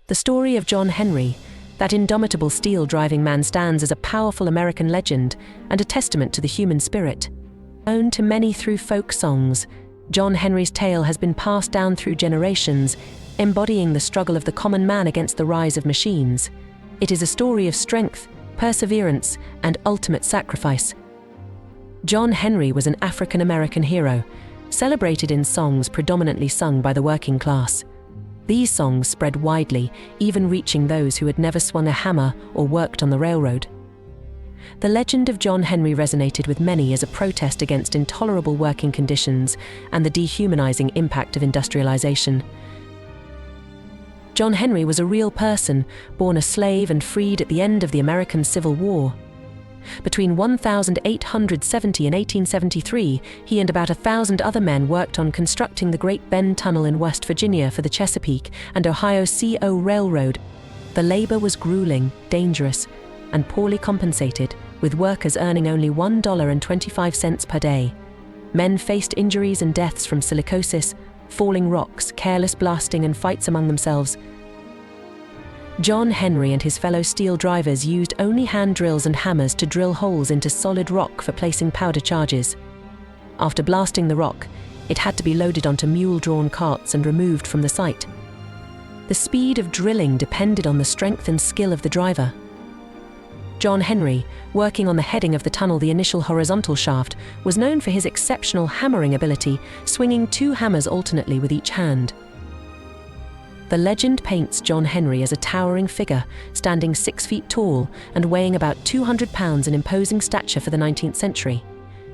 The story of John Henry, that indomitable steel-driving man, stands as a powerful American legend and a testament to the human spirit. Known to many through folk songs, John Henry's tale has been passed down through generations, embodying the struggle of the common man against the rise of machines. It is a story of strength, perseverance, and ultimate sacrifice. John Henry was an African-American hero, celebrated in songs predominantly sung by the working class. These songs spread widely, even reaching those who had never swung a hammer or worked on the railroad. The legend of John Henry resonated with many as a protest against intolerable working conditions and the dehumanizing impact of industrialization. John Henry was a real person, born a slave and freed at the end of the American Civil War. Between 1870 and 1873, he and about 1,000 other men worked on constructing the Great Bend Tunnel in West Virginia for the Chesapeake and Ohio CO Railroad. The labor was grueling, dangerous, and poorly compensated, with workers earning only $1.25 per day. Men faced injuries and deaths from silicosis, falling rocks, careless blasting, and fights among themselves. John Henry and his fellow steel drivers used only hand drills and hammers to drill holes into solid rock for placing powder charges. After blasting the rock, it had to be loaded onto mule-drawn carts and removed from the site. The speed of drilling depended on the strength and skill of the driver. John Henry, working on the heading of the tunnel, the initial horizontal shaft, was known for his exceptional hammering ability, swinging 2 hammers alternately with each hand. The legend paints John Henry as a towering figure, standing 6 feet tall and weighing about 200 pounds, an imposing stature for the 19th century.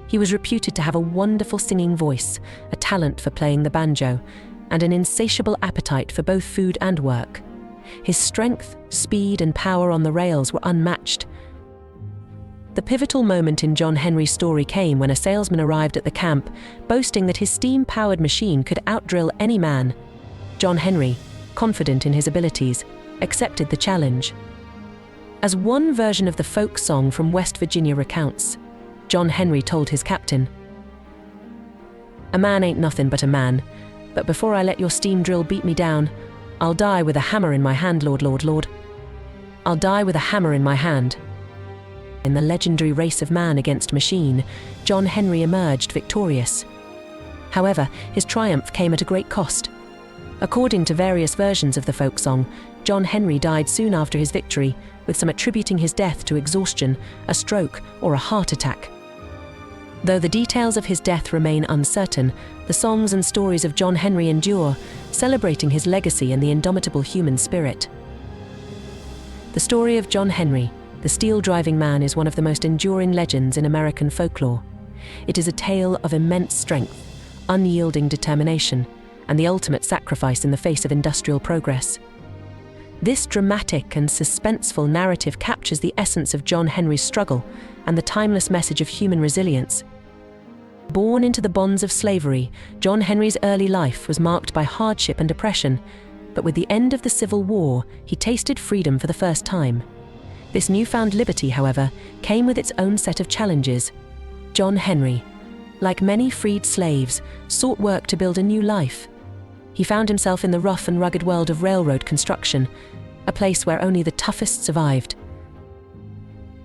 He was reputed to have a wonderful singing voice, a talent for playing the banjo, and an insatiable appetite for both food and work. His strength, speed, and power on the rails were unmatched. The pivotal moment in John Henry's story came when a salesman arrived at the camp, boasting that his steam-powered machine could outdrill any man. John Henry, confident in his abilities, accepted the challenge. As one version of the folk song from West Virginia recounts, John Henry told his captain, "A man ain't nothing but a man, but before I let your steam drill beat me down, I'll die with a hammer in my hand, Lord. I'll die with a hammer in my hand." In the legendary race of man against machine, John Henry emerged victorious. However, his triumph came at a great cost. According to various versions of the folk song, John Henry died soon after his victory, with some attributing his death to exhaustion, a stroke, or a heart attack. Though the details of his death remain uncertain, the songs and stories of John Henry endure, celebrating his legacy and the indomitable human spirit. The story of John Henry, the steel-driving man, is one of the most enduring legends in American folklore. It is a tale of immense strength, unyielding determination, and the ultimate sacrifice in the face of industrial progress. This dramatic and suspenseful narrative captures the essence of John Henry's struggle and the timeless message of human resilience. Born into the bonds of slavery, John Henry's early life was marked by hardship and oppression, but with the end of the Civil War, he tasted freedom for the first time. This newfound liberty, however, came with its own set of challenges. John Henry, like many freed slaves, sought work to build a new life. He found himself in the rough and rugged world of railroad construction, a place where only the toughest survived.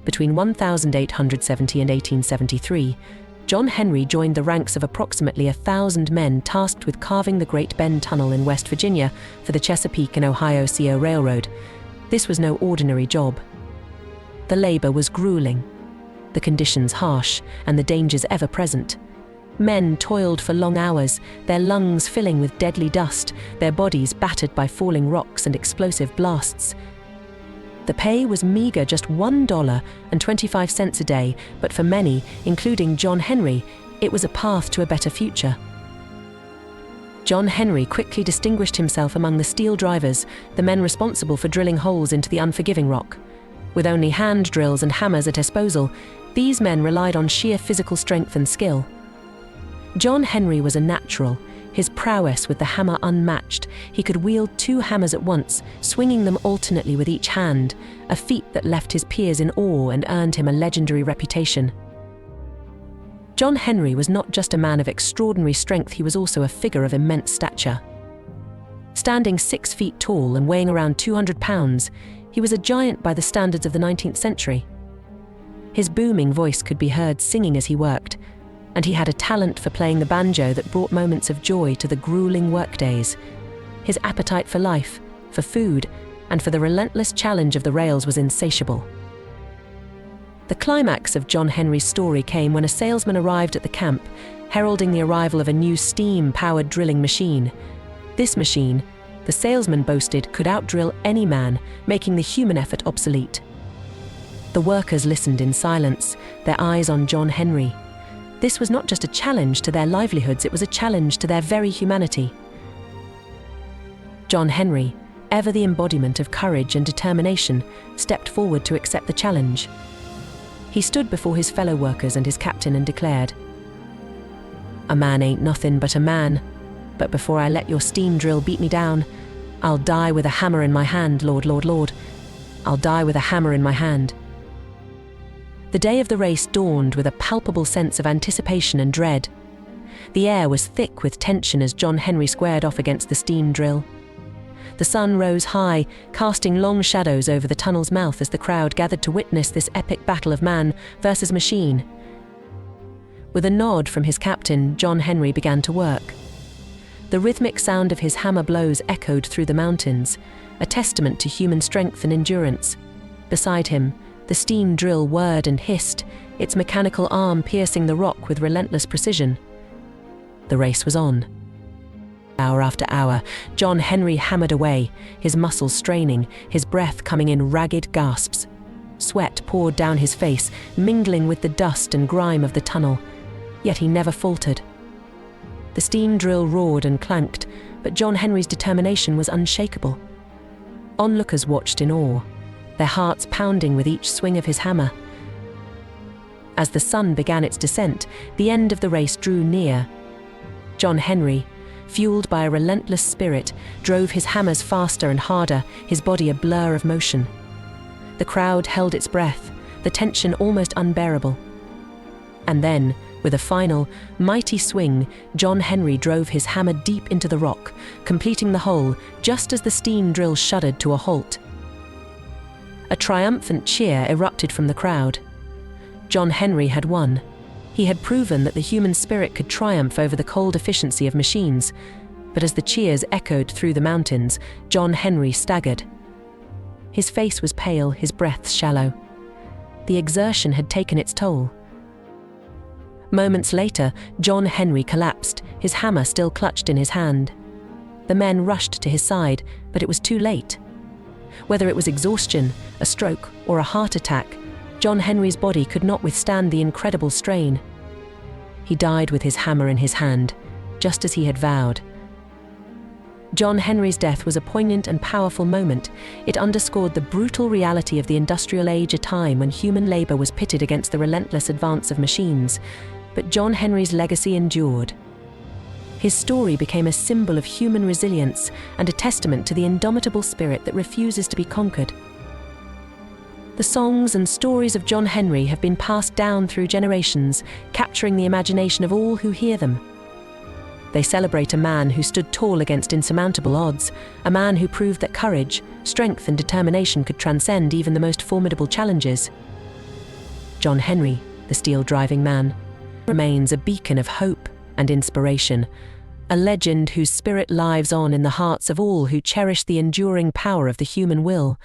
Between 1870 and 1873, John Henry joined the ranks of approximately 1,000 men tasked with carving the Great Bend Tunnel in West Virginia for the Chesapeake and Ohio CO Railroad. This was no ordinary job. The labor was grueling, the conditions harsh, and the dangers ever present. Men toiled for long hours, their lungs filling with deadly dust, their bodies battered by falling rocks and explosive blasts. The pay was meager, just $1.25 a day, but for many, including John Henry, it was a path to a better future. John Henry quickly distinguished himself among the steel drivers, the men responsible for drilling holes into the unforgiving rock. With only hand drills and hammers at disposal, these men relied on sheer physical strength and skill. John Henry was a natural, his prowess with the hammer unmatched. He could wield 2 hammers at once, swinging them alternately with each hand, a feat that left his peers in awe and earned him a legendary reputation. John Henry was not just a man of extraordinary strength, he was also a figure of immense stature. Standing 6 feet tall and weighing around 200 pounds, he was a giant by the standards of the 19th century. His booming voice could be heard singing as he worked, and he had a talent for playing the banjo that brought moments of joy to the grueling workdays. His appetite for life, for food, and for the relentless challenge of the rails was insatiable. The climax of John Henry's story came when a salesman arrived at the camp, heralding the arrival of a new steam-powered drilling machine. This machine, the salesman boasted, could outdrill any man, making the human effort obsolete. The workers listened in silence, their eyes on John Henry. This was not just a challenge to their livelihoods, it was a challenge to their very humanity. John Henry, ever the embodiment of courage and determination, stepped forward to accept the challenge. He stood before his fellow workers and his captain and declared, "A man ain't nothing but a man, but before I let your steam drill beat me down, I'll die with a hammer in my hand, Lord, Lord, Lord. I'll die with a hammer in my hand." The day of the race dawned with a palpable sense of anticipation and dread. The air was thick with tension as John Henry squared off against the steam drill. The sun rose high, casting long shadows over the tunnel's mouth as the crowd gathered to witness this epic battle of man versus machine. With a nod from his captain, John Henry began to work. The rhythmic sound of his hammer blows echoed through the mountains, a testament to human strength and endurance. Beside him, the steam drill whirred and hissed, its mechanical arm piercing the rock with relentless precision. The race was on. Hour after hour, John Henry hammered away, his muscles straining, his breath coming in ragged gasps. Sweat poured down his face, mingling with the dust and grime of the tunnel, yet he never faltered. The steam drill roared and clanked, but John Henry's determination was unshakable. Onlookers watched in awe, their hearts pounding with each swing of his hammer. As the sun began its descent, the end of the race drew near. John Henry, fueled by a relentless spirit, drove his hammers faster and harder, his body a blur of motion. The crowd held its breath, the tension almost unbearable. And then, with a final, mighty swing, John Henry drove his hammer deep into the rock, completing the hole just as the steam drill shuddered to a halt. A triumphant cheer erupted from the crowd. John Henry had won. He had proven that the human spirit could triumph over the cold efficiency of machines. But as the cheers echoed through the mountains, John Henry staggered. His face was pale, his breath shallow. The exertion had taken its toll. Moments later, John Henry collapsed, his hammer still clutched in his hand. The men rushed to his side, but it was too late. Whether it was exhaustion, a stroke, or a heart attack, John Henry's body could not withstand the incredible strain. He died with his hammer in his hand, just as he had vowed. John Henry's death was a poignant and powerful moment. It underscored the brutal reality of the industrial age, a time when human labor was pitted against the relentless advance of machines. But John Henry's legacy endured. His story became a symbol of human resilience and a testament to the indomitable spirit that refuses to be conquered. The songs and stories of John Henry have been passed down through generations, capturing the imagination of all who hear them. They celebrate a man who stood tall against insurmountable odds, a man who proved that courage, strength, and determination could transcend even the most formidable challenges. John Henry, the steel-driving man, remains a beacon of hope and inspiration, a legend whose spirit lives on in the hearts of all who cherish the enduring power of the human will.